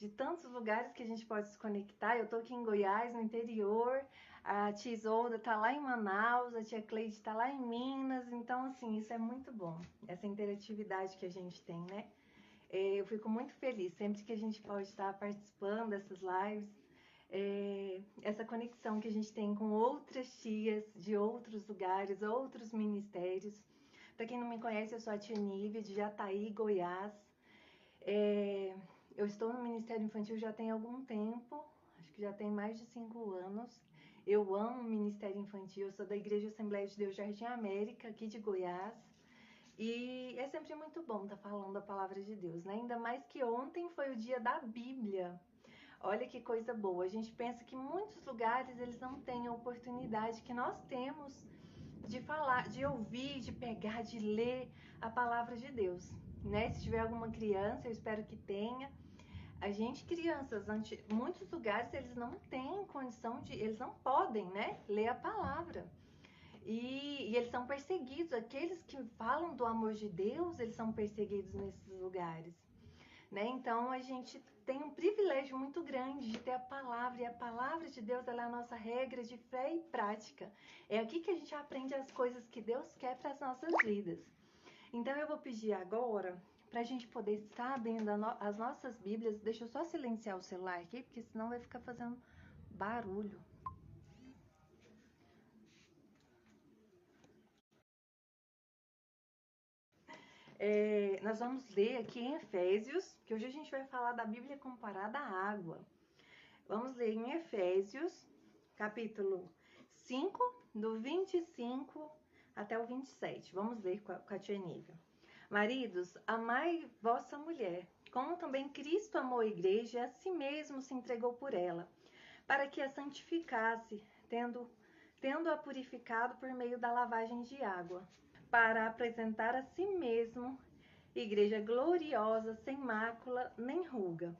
de tantos lugares que a gente pode se conectar. Eu tô aqui em Goiás, no interior, a tia Isolda tá lá em Manaus, a tia Cleide tá lá em Minas, então assim, isso é muito bom, essa interatividade que a gente tem, né? Eu fico muito feliz sempre que a gente pode estar participando dessas lives, essa conexão que a gente tem com outras tias de outros lugares, outros ministérios. Para quem não me conhece, eu sou a tia Nívia, de Jataí, Goiás. Eu estou no Ministério Infantil já tem algum tempo, acho que já tem mais de 5 anos. Eu amo o Ministério Infantil, eu sou da Igreja Assembleia de Deus Jardim América, aqui de Goiás. E é sempre muito bom estar falando a palavra de Deus, né? Ainda mais que ontem foi o dia da Bíblia. Olha que coisa boa. A gente pensa que muitos lugares eles não têm a oportunidade que nós temos de falar, de ouvir, de pegar, de ler a palavra de Deus, né? Se tiver alguma criança, eu espero que tenha. A gente, crianças, muitos lugares eles não têm condição de, eles não podem, né, ler a palavra. E eles são perseguidos, aqueles que falam do amor de Deus, eles são perseguidos nesses lugares, né? Então a gente tem um privilégio muito grande de ter a palavra, e a palavra de Deus ela é a nossa regra de fé e prática. É aqui que a gente aprende as coisas que Deus quer para as nossas vidas. Então eu vou pedir agora, para a gente poder estar abrindo as nossas Bíblias. Deixa eu só silenciar o celular aqui, porque senão vai ficar fazendo barulho. Nós vamos ler aqui em Efésios, que hoje a gente vai falar da Bíblia comparada à água. Vamos ler em Efésios, capítulo 5, do 25 até o 27. Vamos ler com a tia Nívia. Maridos, amai vossa mulher, como também Cristo amou a igreja e a si mesmo se entregou por ela, para que a santificasse, tendo-a purificado por meio da lavagem de água, para apresentar a si mesmo igreja gloriosa, sem mácula, nem ruga,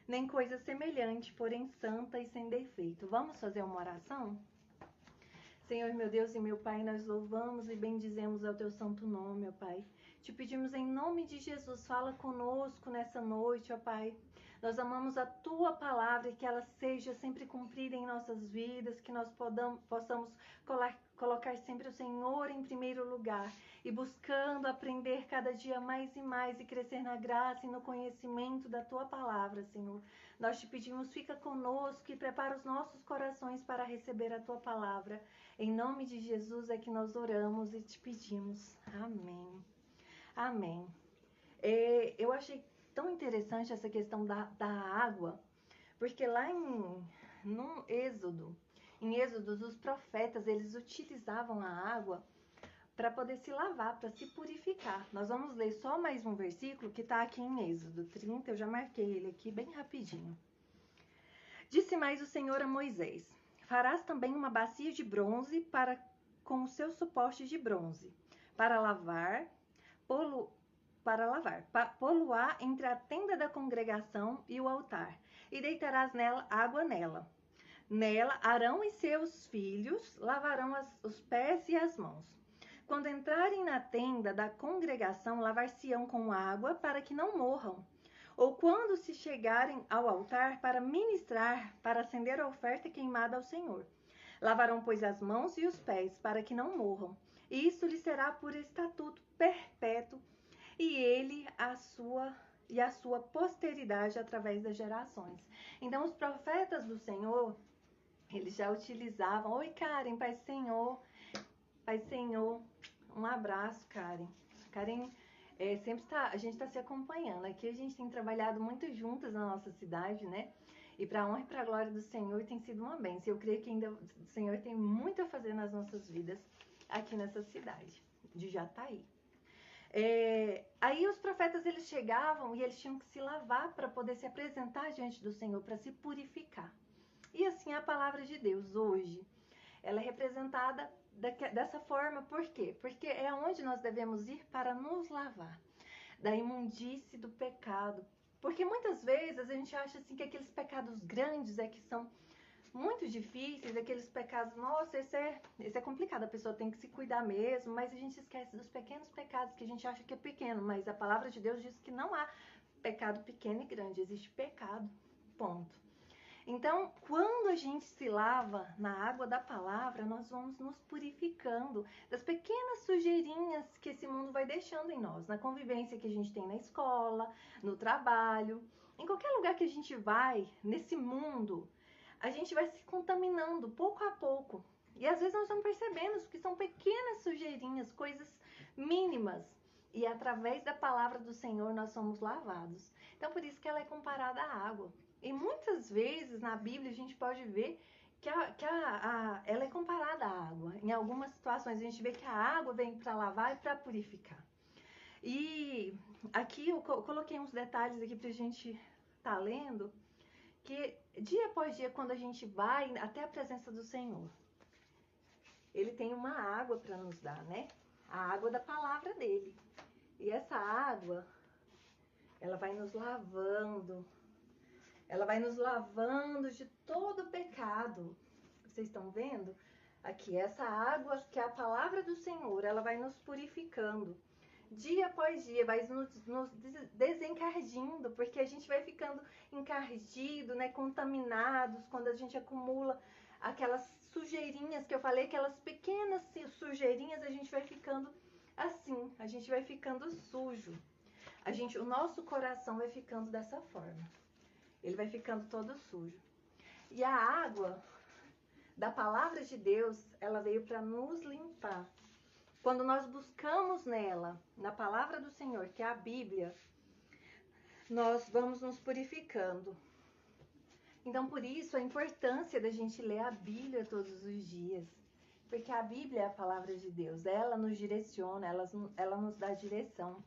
nem coisa semelhante, porém santa e sem defeito. Vamos fazer uma oração? Senhor, meu Deus e meu Pai, nós louvamos e bendizemos ao teu santo nome, ó Pai. Te pedimos em nome de Jesus, fala conosco nessa noite, ó Pai. Nós amamos a tua palavra e que ela seja sempre cumprida em nossas vidas, que nós possamos colocar sempre o Senhor em primeiro lugar e buscando aprender cada dia mais e mais e crescer na graça e no conhecimento da tua palavra, Senhor. Nós te pedimos, fica conosco e prepara os nossos corações para receber a tua palavra. Em nome de Jesus é que nós oramos e te pedimos. Amém. Amém. Eu achei tão interessante essa questão da água, porque lá no Êxodo, os profetas, eles utilizavam a água para poder se lavar, para se purificar. Nós vamos ler só mais um versículo que está aqui em Êxodo 30, eu já marquei ele aqui bem rapidinho. Disse mais o Senhor a Moisés: farás também uma bacia de bronze com o seu suporte de bronze, para lavar, poluar entre a tenda da congregação e o altar, e deitarás água nela. Nela, Arão e seus filhos lavarão os pés e as mãos. Quando entrarem na tenda da congregação, lavar-se-ão com água para que não morram. Ou quando se chegarem ao altar para ministrar, para acender a oferta queimada ao Senhor. Lavarão, pois, as mãos e os pés, para que não morram. E isso lhe será por estatuto perpétuo, e a sua posteridade através das gerações. Então, os profetas do Senhor, eles já utilizavam. Oi, Karen, Pai Senhor. Pai Senhor. Um abraço, Karen. Karen, a gente está se acompanhando. Aqui a gente tem trabalhado muito juntas na nossa cidade, né? E para a honra e para a glória do Senhor tem sido uma bênção. Eu creio que ainda o Senhor tem muito a fazer nas nossas vidas aqui nessa cidade de Jataí. Aí os profetas eles chegavam e eles tinham que se lavar para poder se apresentar diante do Senhor, para se purificar. E assim a palavra de Deus hoje, ela é representada dessa forma. Por quê? Porque é onde nós devemos ir para nos lavar da imundície do pecado. Porque muitas vezes a gente acha assim que aqueles pecados grandes que são muito difíceis, aqueles pecados, nossa, esse é complicado, a pessoa tem que se cuidar mesmo, mas a gente esquece dos pequenos pecados que a gente acha que é pequeno, mas a palavra de Deus diz que não há pecado pequeno e grande, existe pecado. ponto. Então, quando a gente se lava na água da palavra, nós vamos nos purificando das pequenas sujeirinhas que esse mundo vai deixando em nós, na convivência que a gente tem na escola, no trabalho, em qualquer lugar que a gente vai, nesse mundo, a gente vai se contaminando pouco a pouco. E às vezes nós não percebemos que são pequenas sujeirinhas, coisas mínimas. E através da palavra do Senhor nós somos lavados. Então, por isso que ela é comparada à água. E muitas vezes na Bíblia a gente pode ver que ela é comparada à água. Em algumas situações a gente vê que a água vem para lavar e para purificar. E aqui eu coloquei uns detalhes aqui para a gente estar lendo, que dia após dia, quando a gente vai até a presença do Senhor, Ele tem uma água para nos dar, né? A água da palavra dele. E essa água, ela vai nos lavando. Ela vai nos lavando de todo pecado. Vocês estão vendo? Aqui, essa água que é a palavra do Senhor, ela vai nos purificando. Dia após dia, vai nos desencardindo, porque a gente vai ficando encardido, né, contaminados, quando a gente acumula aquelas sujeirinhas que eu falei, aquelas pequenas sujeirinhas, a gente vai ficando assim, a gente vai ficando sujo. O nosso coração vai ficando dessa forma. Ele vai ficando todo sujo. E a água da palavra de Deus, ela veio para nos limpar. Quando nós buscamos nela, na palavra do Senhor, que é a Bíblia, nós vamos nos purificando. Então, por isso, a importância da gente ler a Bíblia todos os dias. Porque a Bíblia é a palavra de Deus. Ela nos direciona, ela nos dá direção.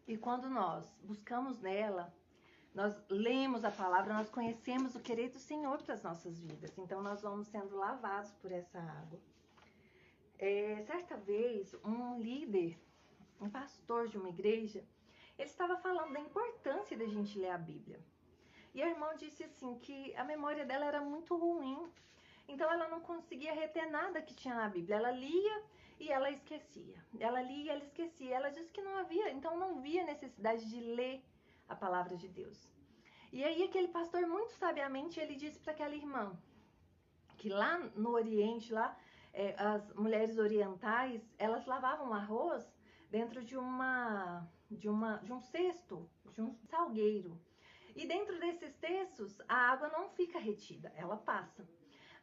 E quando nós buscamos nela, nós lemos a palavra, nós conhecemos o querer do Senhor para as nossas vidas. Então, nós vamos sendo lavados por essa água. Certa vez, um líder, um pastor de uma igreja, ele estava falando da importância da gente ler a Bíblia. E a irmã disse assim, que a memória dela era muito ruim. Então, ela não conseguia reter nada que tinha na Bíblia. Ela lia e ela esquecia. Ela lia e ela esquecia. Ela disse que não havia, então não via necessidade de ler a palavra de Deus. E aí, aquele pastor, muito sabiamente, ele disse para aquela irmã, que lá no Oriente, as mulheres orientais, elas lavavam arroz dentro de um cesto, de um salgueiro. E dentro desses cestos, a água não fica retida, ela passa.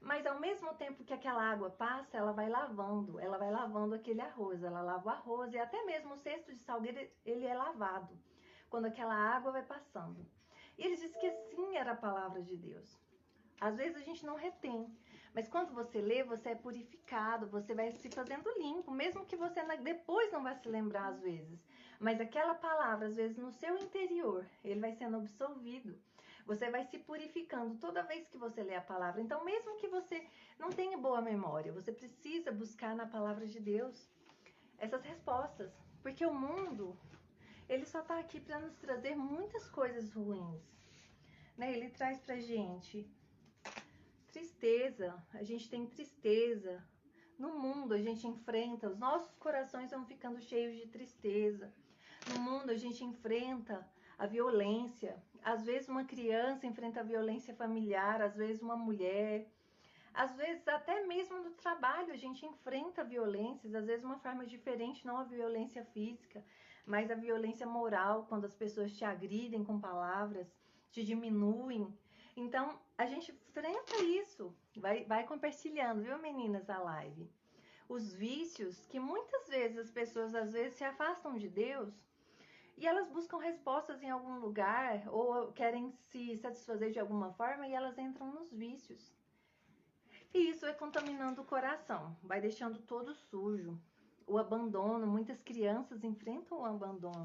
Mas ao mesmo tempo que aquela água passa, ela vai lavando aquele arroz. Ela lava o arroz e até mesmo o cesto de salgueiro, ele é lavado, quando aquela água vai passando. E ele disse que assim era a palavra de Deus. Às vezes a gente não retém, mas quando você lê, você é purificado, você vai se fazendo limpo, mesmo que você depois não vá se lembrar às vezes. Mas aquela palavra, às vezes no seu interior, ele vai sendo absolvido. Você vai se purificando toda vez que você lê a palavra. Então, mesmo que você não tenha boa memória, você precisa buscar na palavra de Deus essas respostas. Porque o mundo, ele só está aqui para nos trazer muitas coisas ruins, né? Ele traz pra gente tristeza, a gente tem tristeza. No mundo a gente enfrenta, os nossos corações vão ficando cheios de tristeza. No mundo a gente enfrenta a violência. Às vezes uma criança enfrenta a violência familiar, às vezes uma mulher. Às vezes até mesmo no trabalho a gente enfrenta violências, às vezes uma forma diferente, não a violência física, mas a violência moral, quando as pessoas te agridem com palavras, te diminuem. Então, a gente enfrenta isso. Vai compartilhando, viu, meninas, a live. Os vícios que muitas vezes as pessoas, às vezes, se afastam de Deus e elas buscam respostas em algum lugar ou querem se satisfazer de alguma forma e elas entram nos vícios. E isso vai contaminando o coração, vai deixando todo sujo. O abandono, muitas crianças enfrentam o abandono.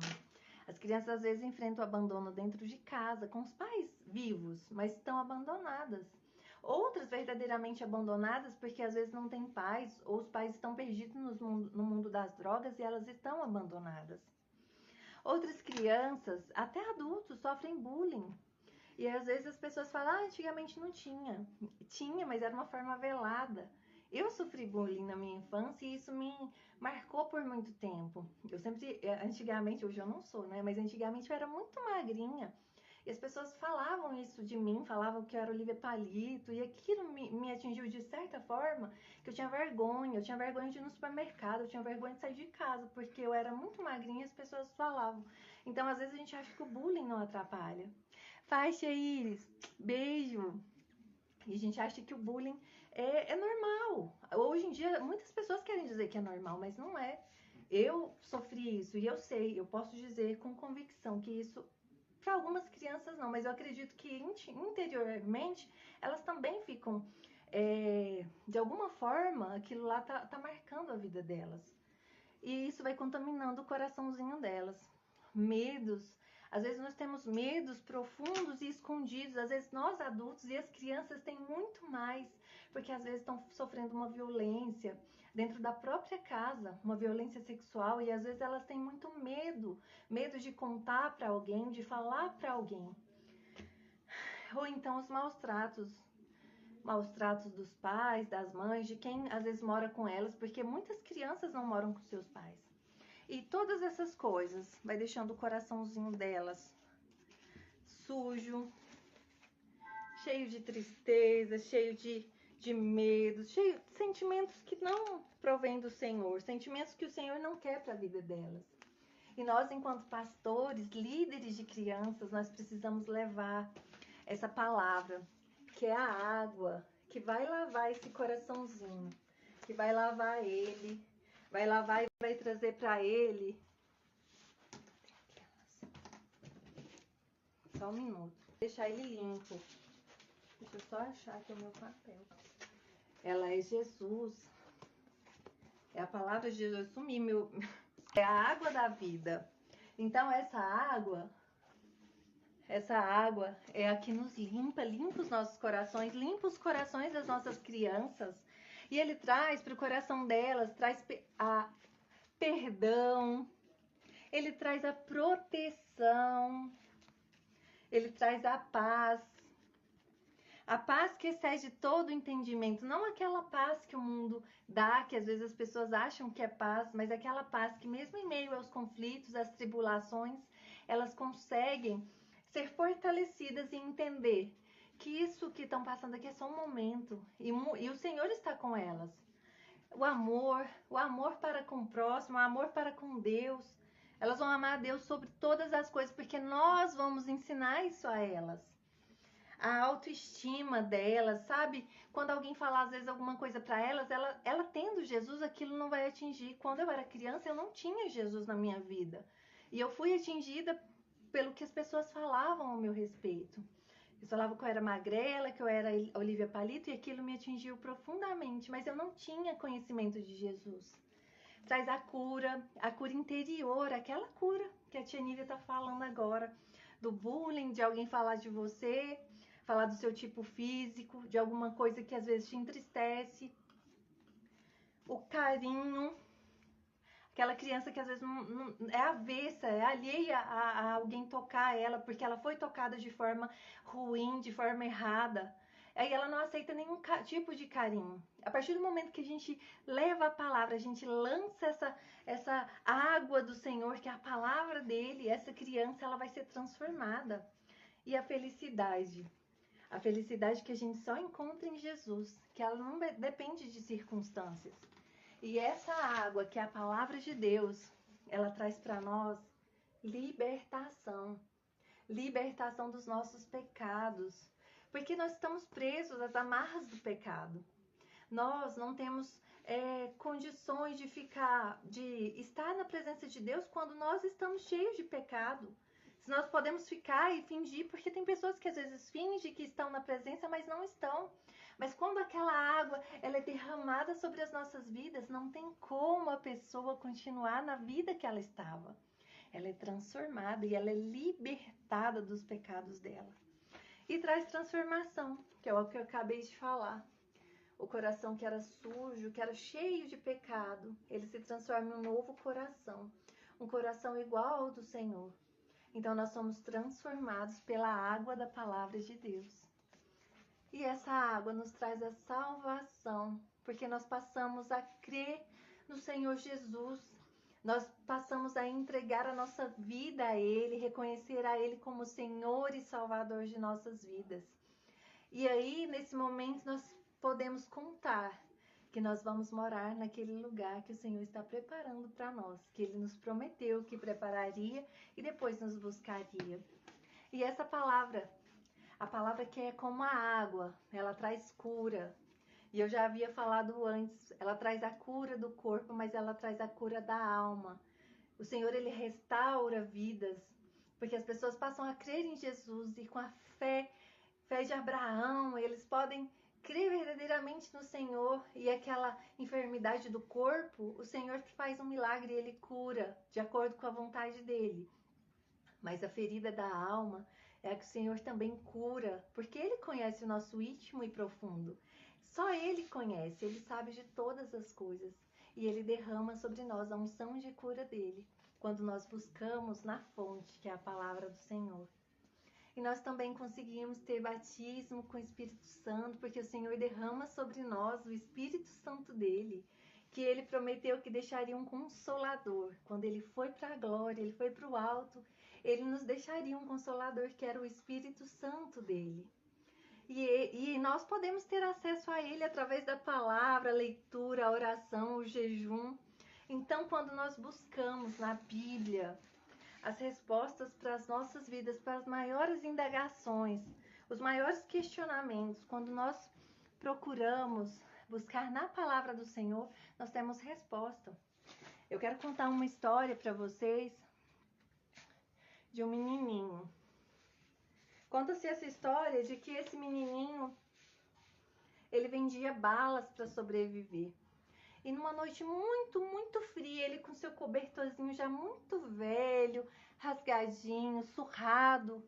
As crianças às vezes enfrentam o abandono dentro de casa, com os pais vivos, mas estão abandonadas. Outras verdadeiramente abandonadas porque às vezes não têm pais, ou os pais estão perdidos no mundo das drogas e elas estão abandonadas. Outras crianças, até adultos, sofrem bullying. E às vezes as pessoas falam, antigamente não tinha. Tinha, mas era uma forma velada. Eu sofri bullying na minha infância e isso me marcou por muito tempo. Eu sempre, antigamente, hoje eu não sou, né? Mas antigamente eu era muito magrinha. E as pessoas falavam isso de mim, falavam que eu era Olivia Palito, e aquilo me atingiu de certa forma, que eu tinha vergonha de ir no supermercado, eu tinha vergonha de sair de casa, porque eu era muito magrinha e as pessoas falavam. Então, às vezes, a gente acha que o bullying não atrapalha. Faixa Iris, beijo! E a gente acha que o bullying é normal. Hoje em dia, muitas pessoas querem dizer que é normal, mas não é. Eu sofri isso e eu sei, eu posso dizer com convicção que isso, para algumas crianças não, mas eu acredito que interiormente elas também ficam, de alguma forma, aquilo lá tá marcando a vida delas. E isso vai contaminando o coraçãozinho delas. Medos. Às vezes nós temos medos profundos e escondidos. Às vezes nós adultos e as crianças têm muito mais, porque às vezes estão sofrendo uma violência dentro da própria casa, uma violência sexual, e às vezes elas têm muito medo, medo de contar para alguém, de falar para alguém. Ou então os maus tratos dos pais, das mães, de quem às vezes mora com elas, porque muitas crianças não moram com seus pais. E todas essas coisas vai deixando o coraçãozinho delas sujo, cheio de tristeza, cheio de medo, cheio de sentimentos que não provêm do Senhor, sentimentos que o Senhor não quer para a vida delas. E nós, enquanto pastores, líderes de crianças, nós precisamos levar essa palavra, que é a água, que vai lavar esse coraçãozinho, que vai lavar ele, vai lavar e vai trazer para ele. Só um minuto. Deixar ele limpo. Deixa eu só achar aqui o meu papel. Ela é Jesus. É a palavra de Jesus. Sumi meu. É a água da vida. Então essa água é a que nos limpa, limpa os nossos corações, limpa os corações das nossas crianças. E ele traz para o coração delas, traz a perdão, ele traz a proteção, ele traz a paz. A paz que excede todo o entendimento, não aquela paz que o mundo dá, que às vezes as pessoas acham que é paz, mas aquela paz que mesmo em meio aos conflitos, às tribulações, elas conseguem ser fortalecidas e entender que isso que estão passando aqui é só um momento e o Senhor está com elas. O amor para com o próximo, o amor para com Deus. Elas vão amar a Deus sobre todas as coisas, porque nós vamos ensinar isso a elas. A autoestima delas, sabe? Quando alguém falar às vezes alguma coisa para elas, ela tendo Jesus, aquilo não vai atingir. Quando eu era criança, eu não tinha Jesus na minha vida. E eu fui atingida pelo que as pessoas falavam ao meu respeito. Eles falavam que eu era magrela, que eu era Olivia Palito, e aquilo me atingiu profundamente, mas eu não tinha conhecimento de Jesus. Traz a cura interior, aquela cura que a tia Nívia tá falando agora, do bullying, de alguém falar de você, falar do seu tipo físico, de alguma coisa que às vezes te entristece. O carinho, aquela criança que às vezes não é avessa, é alheia a alguém tocar ela, porque ela foi tocada de forma ruim, de forma errada. Aí ela não aceita nenhum tipo de carinho. A partir do momento que a gente leva a palavra, a gente lança essa água do Senhor, que é a palavra dele, essa criança ela vai ser transformada. E a felicidade que a gente só encontra em Jesus, que ela não depende de circunstâncias. E essa água, que é a palavra de Deus, ela traz para nós libertação. Libertação dos nossos pecados. Porque nós estamos presos às amarras do pecado. Nós não temos condições de estar na presença de Deus quando nós estamos cheios de pecado. Se nós podemos ficar e fingir, porque tem pessoas que às vezes fingem que estão na presença, mas não estão. Mas quando aquela água ela é derramada sobre as nossas vidas, não tem como a pessoa continuar na vida que ela estava. Ela é transformada e ela é libertada dos pecados dela. E traz transformação, que é o que eu acabei de falar. O coração que era sujo, que era cheio de pecado, ele se transforma em um novo coração. Um coração igual ao do Senhor. Então nós somos transformados pela água da palavra de Deus. E essa água nos traz a salvação, porque nós passamos a crer no Senhor Jesus. Nós passamos a entregar a nossa vida a Ele, reconhecer a Ele como Senhor e Salvador de nossas vidas. E aí, nesse momento, nós podemos contar que nós vamos morar naquele lugar que o Senhor está preparando para nós, que Ele nos prometeu que prepararia e depois nos buscaria. E essa palavra, a palavra que é como a água, ela traz cura. E eu já havia falado antes, ela traz a cura do corpo, mas ela traz a cura da alma. O Senhor, Ele restaura vidas, porque as pessoas passam a crer em Jesus e com a fé de Abraão, eles podem crer verdadeiramente no Senhor e aquela enfermidade do corpo, o Senhor faz um milagre e Ele cura, de acordo com a vontade dEle. Mas a ferida da alma é a que o Senhor também cura, porque Ele conhece o nosso íntimo e profundo. Só Ele conhece, Ele sabe de todas as coisas. E Ele derrama sobre nós a unção de cura dEle, quando nós buscamos na fonte, que é a palavra do Senhor. E nós também conseguimos ter batismo com o Espírito Santo, porque o Senhor derrama sobre nós o Espírito Santo dEle, que Ele prometeu que deixaria um consolador. Quando Ele foi para a glória, Ele foi para o alto, Ele nos deixaria um consolador, que era o Espírito Santo dEle. E nós podemos ter acesso a Ele através da palavra, a leitura, a oração, o jejum. Então, quando nós buscamos na Bíblia as respostas para as nossas vidas, para as maiores indagações, os maiores questionamentos, quando nós procuramos buscar na palavra do Senhor, nós temos resposta. Eu quero contar uma história para vocês de um menininho. Conta-se essa história de que esse menininho, ele vendia balas para sobreviver. E numa noite muito, muito fria, ele com seu cobertorzinho já muito velho, rasgadinho, surrado,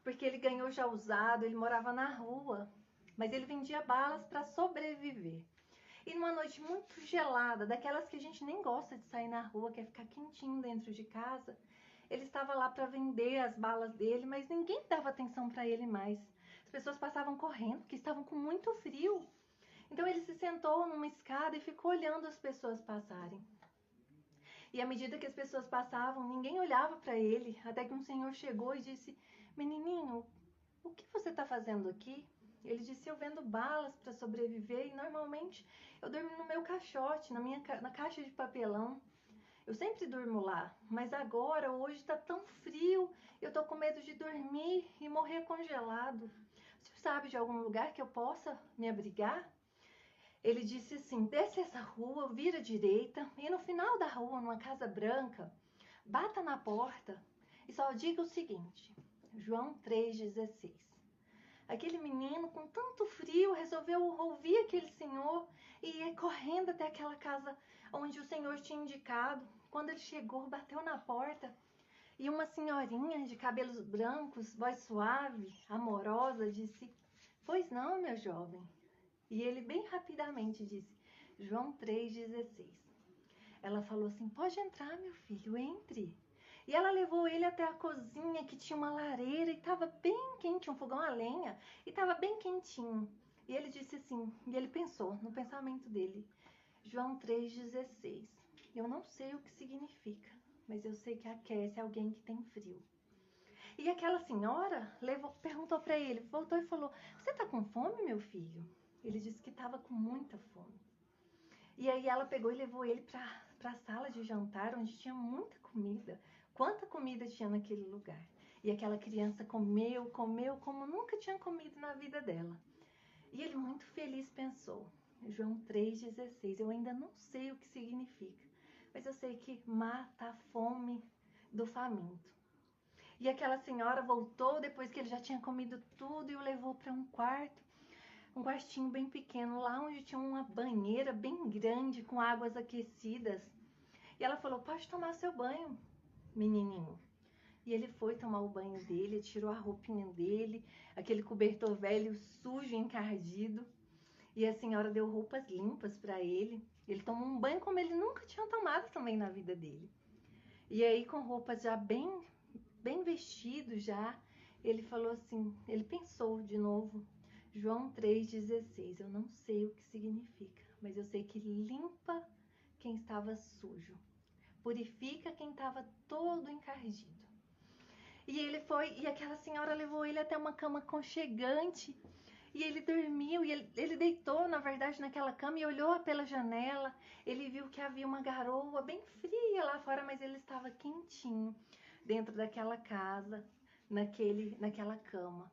porque ele ganhou já usado, ele morava na rua, mas ele vendia balas para sobreviver. E numa noite muito gelada, daquelas que a gente nem gosta de sair na rua, quer ficar quentinho dentro de casa, ele estava lá para vender as balas dele, mas ninguém dava atenção para ele mais. As pessoas passavam correndo, porque estavam com muito frio. Então ele se sentou numa escada e ficou olhando as pessoas passarem. E à medida que as pessoas passavam, ninguém olhava para ele, até que um senhor chegou e disse: "Menininho, o que você está fazendo aqui?" Ele disse: "Eu vendo balas para sobreviver e normalmente eu durmo no meu caixote, na caixa de papelão. Eu sempre durmo lá, mas agora, hoje está tão frio, eu tô com medo de dormir e morrer congelado. Você sabe de algum lugar que eu possa me abrigar?" Ele disse assim: "Desce essa rua, vira à direita e no final da rua, numa casa branca, bata na porta e só diga o seguinte: João 3,16. Aquele menino, com tanto frio, resolveu ouvir aquele senhor e ir correndo até aquela casa onde o senhor tinha indicado. Quando ele chegou, bateu na porta e uma senhorinha de cabelos brancos, voz suave, amorosa, disse: "Pois não, meu jovem." E ele bem rapidamente disse: João 3,16. Ela falou assim: "Pode entrar, meu filho, entre." E ela levou ele até a cozinha, que tinha uma lareira e estava bem quente, um fogão a lenha, e estava bem quentinho. E ele disse assim, e ele pensou no pensamento dele: João 3,16. Eu não sei o que significa, mas eu sei que aquece alguém que tem frio. E aquela senhora perguntou para ele, voltou e falou: "Você está com fome, meu filho?" Ele disse que estava com muita fome. E aí ela pegou e levou ele para a sala de jantar, onde tinha muita comida. Quanta comida tinha naquele lugar. E aquela criança comeu como nunca tinha comido na vida dela. E ele, muito feliz, pensou: João 3,16, eu ainda não sei o que significa, mas eu sei que mata a fome do faminto. E aquela senhora voltou depois que ele já tinha comido tudo e o levou para um quartinho bem pequeno, lá onde tinha uma banheira bem grande com águas aquecidas. E ela falou: "Pode tomar seu banho, menininho." E ele foi tomar o banho dele, tirou a roupinha dele, aquele cobertor velho, sujo, encardido. E a senhora deu roupas limpas para ele. Ele tomou um banho como ele nunca tinha tomado também na vida dele. E aí, com roupas já bem vestido já, ele falou assim, ele pensou de novo: João 3,16, eu não sei o que significa, mas eu sei que limpa quem estava sujo. purifica quem estava todo encardido. E ele foi, e aquela senhora levou ele até uma cama aconchegante. E ele dormiu, e ele deitou, na verdade, naquela cama e olhou pela janela. Ele viu que havia uma garoa bem fria lá fora, mas ele estava quentinho dentro daquela casa, naquela cama.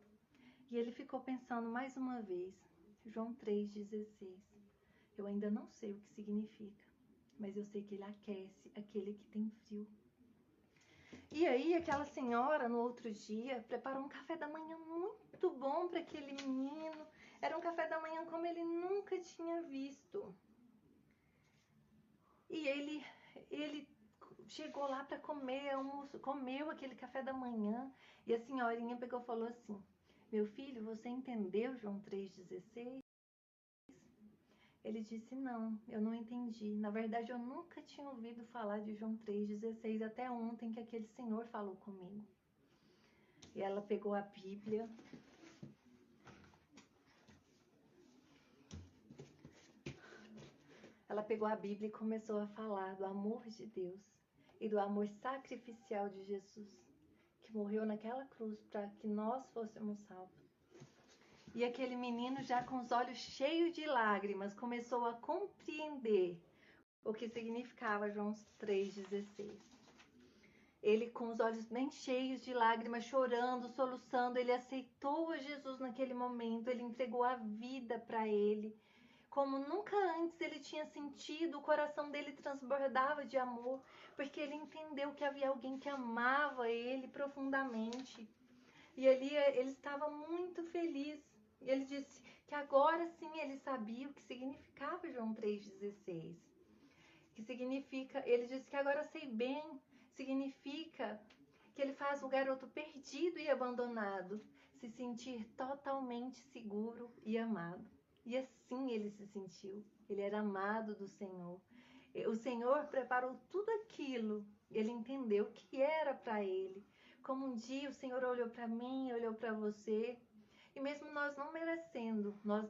E ele ficou pensando mais uma vez, João 3,16. Eu ainda não sei o que significa, mas eu sei que ele aquece aquele que tem frio. E aí aquela senhora, no outro dia, preparou um café da manhã muito bom para aquele menino. Era um café da manhã como ele nunca tinha visto. E ele chegou lá para comer, comeu aquele café da manhã. E a senhorinha pegou e falou assim, meu filho, você entendeu João 3,16? Ele disse, não, eu não entendi. Na verdade, eu nunca tinha ouvido falar de João 3,16 até ontem que aquele senhor falou comigo. E ela pegou a Bíblia. Ela pegou a Bíblia e começou a falar do amor de Deus e do amor sacrificial de Jesus, que morreu naquela cruz para que nós fôssemos salvos. E aquele menino, já com os olhos cheios de lágrimas, começou a compreender o que significava João 3,16. Ele, com os olhos bem cheios de lágrimas, chorando, soluçando, ele aceitou a Jesus naquele momento, ele entregou a vida para ele. Como nunca antes ele tinha sentido, o coração dele transbordava de amor, porque ele entendeu que havia alguém que amava ele profundamente. E ele estava muito feliz. E ele disse que agora sim ele sabia o que significava João 3,16. Que significa, ele disse que agora sei bem, significa que ele faz o garoto perdido e abandonado se sentir totalmente seguro e amado. E assim ele se sentiu. Ele era amado do Senhor. O Senhor preparou tudo aquilo. Ele entendeu que era para ele. Como um dia o Senhor olhou para mim, olhou para você. E mesmo nós não merecendo, nós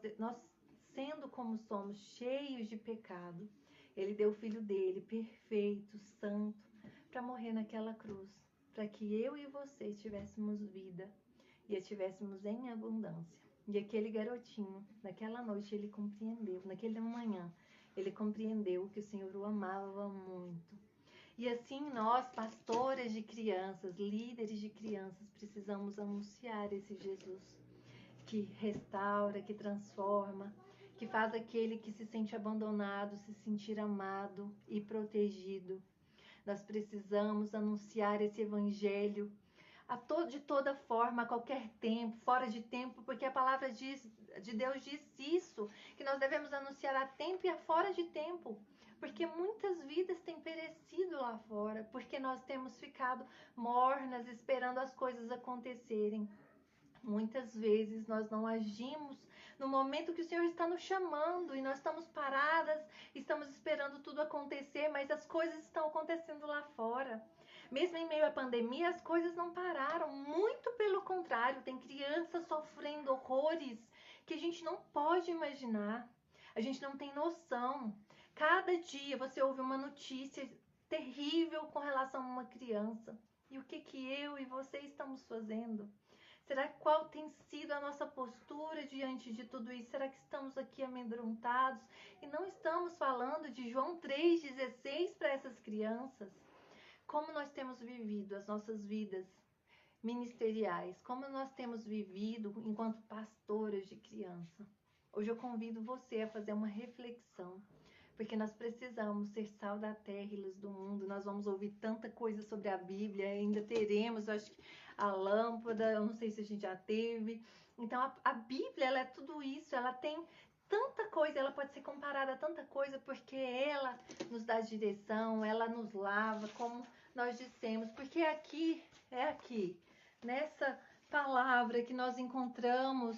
sendo como somos, cheios de pecado, Ele deu o Filho dele, perfeito, santo, para morrer naquela cruz. Para que eu e você tivéssemos vida e a tivéssemos em abundância. E aquele garotinho, naquela noite, ele compreendeu, naquela manhã, ele compreendeu que o Senhor o amava muito. E assim nós, pastoras de crianças, líderes de crianças, precisamos anunciar esse Jesus que restaura, que transforma, que faz aquele que se sente abandonado se sentir amado e protegido. Nós precisamos anunciar esse evangelho de toda forma, a qualquer tempo, fora de tempo, porque a palavra de Deus diz isso, que nós devemos anunciar a tempo e a fora de tempo, porque muitas vidas têm perecido lá fora, porque nós temos ficado mornas esperando as coisas acontecerem. Muitas vezes nós não agimos no momento que o Senhor está nos chamando e nós estamos paradas, estamos esperando tudo acontecer, mas as coisas estão acontecendo lá fora. Mesmo em meio à pandemia, as coisas não pararam, muito pelo contrário, tem crianças sofrendo horrores que a gente não pode imaginar, a gente não tem noção. Cada dia você ouve uma notícia terrível com relação a uma criança. E o que eu e você estamos fazendo? Será qual tem sido a nossa postura diante de tudo isso? Será que estamos aqui amedrontados e não estamos falando de João 3,16 para essas crianças? Como nós temos vivido as nossas vidas ministeriais? Como nós temos vivido enquanto pastoras de criança? Hoje eu convido você a fazer uma reflexão, porque nós precisamos ser sal da terra e luz do mundo. Nós vamos ouvir tanta coisa sobre a Bíblia, ainda teremos, eu acho que a lâmpada, eu não sei se a gente já teve. Então a Bíblia, ela é tudo isso, ela tem tanta coisa, ela pode ser comparada a tanta coisa, porque ela nos dá direção, ela nos lava, como nós dissemos, porque é aqui, nessa palavra que nós encontramos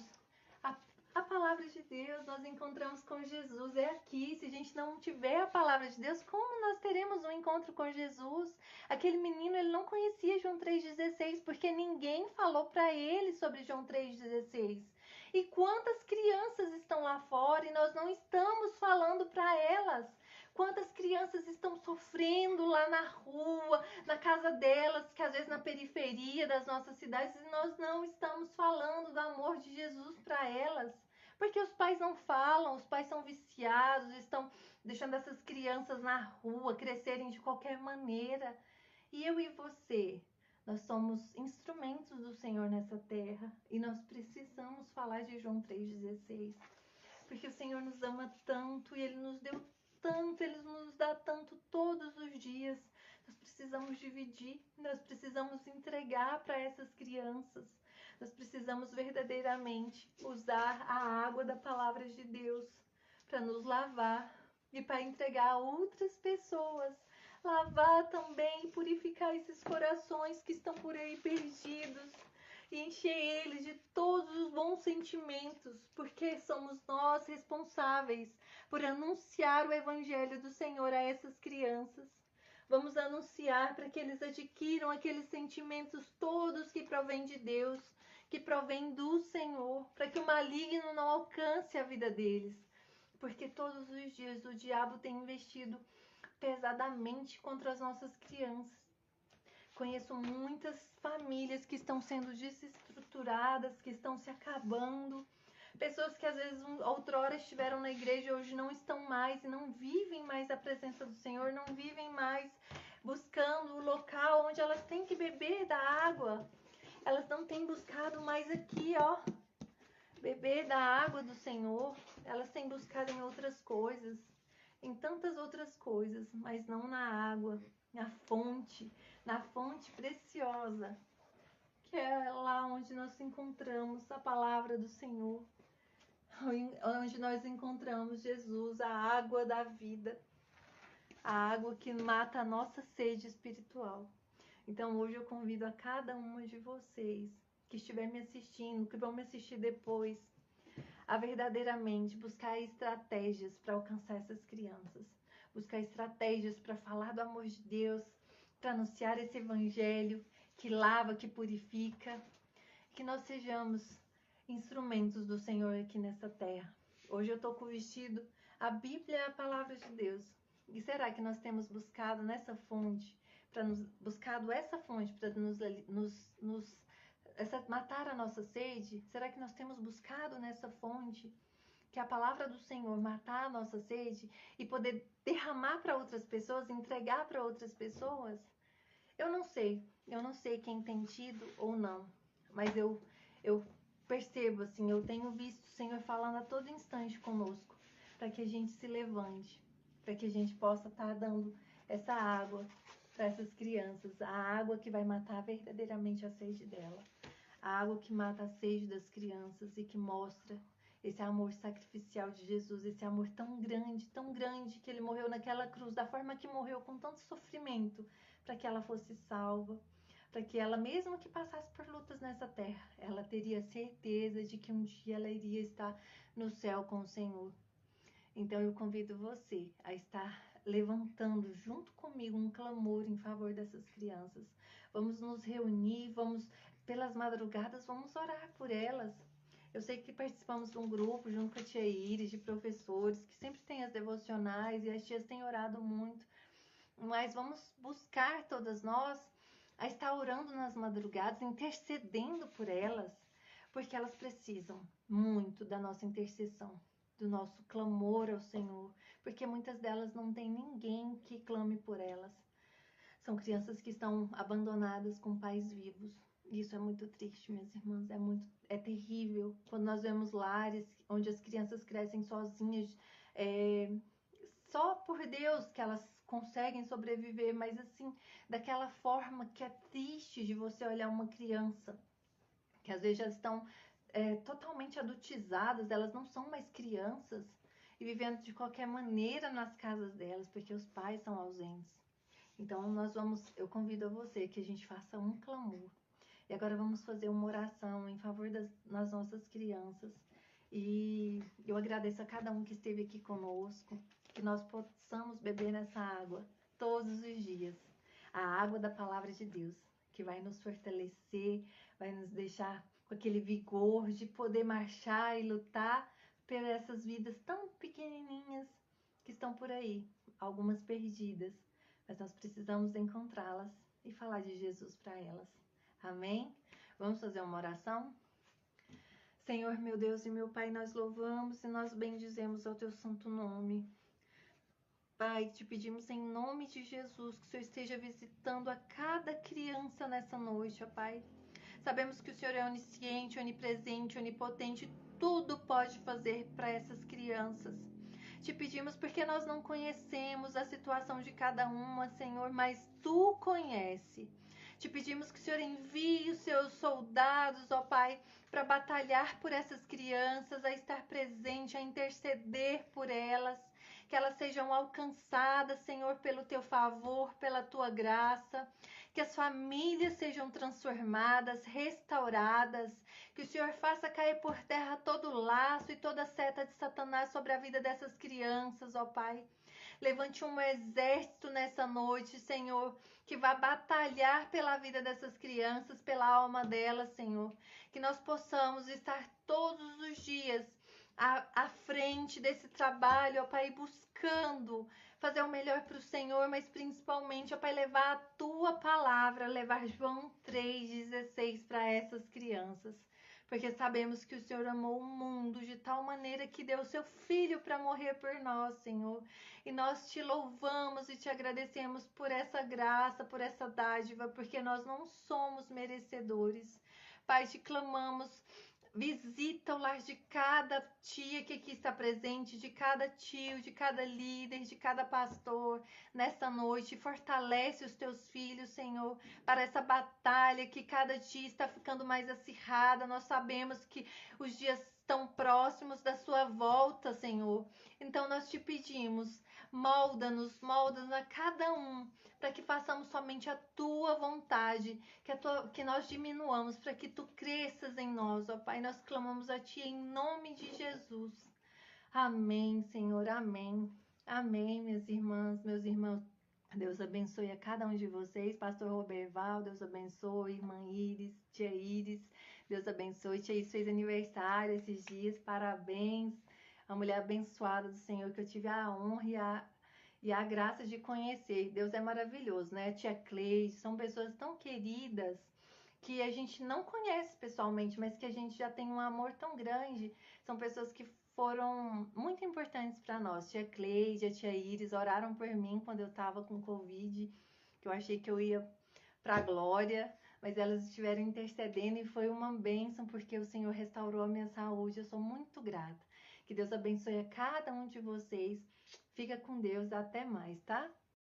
a palavra de Deus, nós encontramos com Jesus, é aqui. Se a gente não tiver a palavra de Deus, como nós teremos um encontro com Jesus? Aquele menino, ele não conhecia João 3,16, porque ninguém falou para ele sobre João 3,16. E quantas crianças estão lá fora e nós não estamos falando para elas? Quantas crianças estão sofrendo lá na rua, na casa delas, que às vezes na periferia das nossas cidades, e nós não estamos falando do amor de Jesus para elas. Porque os pais não falam, os pais são viciados, estão deixando essas crianças na rua crescerem de qualquer maneira. E eu e você, nós somos instrumentos do Senhor nessa terra e nós precisamos falar de João 3,16. Porque o Senhor nos ama tanto e Ele nos deu tanto, Ele nos dá tanto todos os dias. Nós precisamos dividir, nós precisamos entregar para essas crianças. Nós precisamos verdadeiramente usar a água da palavra de Deus para nos lavar e para entregar a outras pessoas. Lavar também e purificar esses corações que estão por aí perdidos e encher eles de todos os bons sentimentos, porque somos nós responsáveis por anunciar o Evangelho do Senhor a essas crianças. Vamos anunciar para que eles adquiram aqueles sentimentos todos que provêm de Deus, que provém do Senhor, para que o maligno não alcance a vida deles. Porque todos os dias o diabo tem investido pesadamente contra as nossas crianças. Conheço muitas famílias que estão sendo desestruturadas, que estão se acabando. Pessoas que às vezes outrora estiveram na igreja e hoje não estão mais e não vivem mais a presença do Senhor, não vivem mais buscando o local onde elas têm que beber da água. Elas não têm buscado mais aqui, ó, beber da água do Senhor. Elas têm buscado em outras coisas, em tantas outras coisas, mas não na água, na fonte preciosa, que é lá onde nós encontramos a palavra do Senhor, onde nós encontramos Jesus, a água da vida, a água que mata a nossa sede espiritual. Então hoje eu convido a cada uma de vocês que estiver me assistindo, que vão me assistir depois, a verdadeiramente buscar estratégias para alcançar essas crianças, buscar estratégias para falar do amor de Deus, para anunciar esse evangelho que lava, que purifica, que nós sejamos instrumentos do Senhor aqui nessa terra. Hoje eu estou com o vestido, a Bíblia é a palavra de Deus. E será que nós temos buscado nessa fonte, buscado essa fonte para matar a nossa sede? Será que nós temos buscado nessa fonte, que é a palavra do Senhor, matar a nossa sede e poder derramar para outras pessoas, entregar para outras pessoas? Eu não sei quem tem tido ou não, mas eu percebo, assim, eu tenho visto o Senhor falando a todo instante conosco, para que a gente se levante, para que a gente possa estar dando essa água para essas crianças, a água que vai matar verdadeiramente a sede dela, a água que mata a sede das crianças e que mostra esse amor sacrificial de Jesus, esse amor tão grande, que Ele morreu naquela cruz, da forma que morreu, com tanto sofrimento, para que ela fosse salva, para que ela, mesmo que passasse por lutas nessa terra, ela teria certeza de que um dia ela iria estar no céu com o Senhor. Então eu convido você a estar levantando junto comigo um clamor em favor dessas crianças. Vamos nos reunir, vamos pelas madrugadas, vamos orar por elas. Eu sei que participamos de um grupo junto com a tia Iris, de professores, que sempre tem as devocionais e as tias têm orado muito. Mas vamos buscar todas nós a estar orando nas madrugadas, intercedendo por elas, porque elas precisam muito da nossa intercessão, do nosso clamor ao Senhor, porque muitas delas não têm ninguém que clame por elas. São crianças que estão abandonadas com pais vivos. Isso é muito triste, minhas irmãs, é terrível. Quando nós vemos lares onde as crianças crescem sozinhas, só por Deus que elas conseguem sobreviver, mas assim, daquela forma que é triste de você olhar uma criança, que às vezes já estão totalmente adultizadas, elas não são mais crianças, e vivendo de qualquer maneira nas casas delas, porque os pais são ausentes. Então eu convido a você que a gente faça um clamor. E agora vamos fazer uma oração em favor das nossas crianças. E eu agradeço a cada um que esteve aqui conosco, que nós possamos beber nessa água todos os dias. A água da palavra de Deus, que vai nos fortalecer, vai nos deixar com aquele vigor de poder marchar e lutar por essas vidas tão pequenininhas que estão por aí, algumas perdidas, mas nós precisamos encontrá-las e falar de Jesus para elas. Amém? Vamos fazer uma oração? Senhor, meu Deus e meu Pai, nós louvamos e nós bendizemos ao teu santo nome. Pai, te pedimos em nome de Jesus que o Senhor esteja visitando a cada criança nessa noite, ó Pai. Sabemos que o Senhor é onisciente, onipresente, onipotente, tudo pode fazer para essas crianças. Te pedimos porque nós não conhecemos a situação de cada uma, Senhor, mas Tu conhece. Te pedimos que o Senhor envie os seus soldados, ó Pai, para batalhar por essas crianças, a estar presente, a interceder por elas, que elas sejam alcançadas, Senhor, pelo Teu favor, pela Tua graça, que as famílias sejam transformadas, restauradas, que o Senhor faça cair por terra todo laço e toda seta de Satanás sobre a vida dessas crianças, ó Pai. Levante um exército nessa noite, Senhor, que vá batalhar pela vida dessas crianças, pela alma delas, Senhor. Que nós possamos estar todos os dias à frente desse trabalho, ó Pai, buscando fazer o melhor para o Senhor, mas principalmente, ó Pai, levar a Tua palavra, levar João 3,16 para essas crianças. Porque sabemos que o Senhor amou o mundo de tal maneira que deu o Seu Filho para morrer por nós, Senhor. E nós Te louvamos e Te agradecemos por essa graça, por essa dádiva, porque nós não somos merecedores. Pai, Te clamamos, visita o lar de cada tia que aqui está presente, de cada tio, de cada líder, de cada pastor nessa noite. Fortalece os Teus filhos, Senhor, para essa batalha que cada dia está ficando mais acirrada. Nós sabemos que os dias estão próximos da Sua volta, Senhor. Então nós Te pedimos, molda-nos a cada um, para que façamos somente a Tua vontade, que nós diminuamos, para que Tu cresças em nós, ó Pai. Nós clamamos a Ti em nome de Jesus. Amém, Senhor, amém. Amém, minhas irmãs, meus irmãos. Deus abençoe a cada um de vocês. Pastor Roberval, Deus abençoe. Irmã Iris, tia Iris, Deus abençoe. Tia Iris fez aniversário esses dias, parabéns. A mulher abençoada do Senhor, que eu tive a honra e a graça de conhecer. Deus é maravilhoso, né? Tia Cleide, são pessoas tão queridas que a gente não conhece pessoalmente, mas que a gente já tem um amor tão grande. São pessoas que foram muito importantes para nós. Tia Cleide, a tia Iris oraram por mim quando eu estava com Covid, que eu achei que eu ia para a glória, mas elas estiveram intercedendo e foi uma bênção, porque o Senhor restaurou a minha saúde. Eu sou muito grata. Que Deus abençoe a cada um de vocês. Fica com Deus, até mais, tá?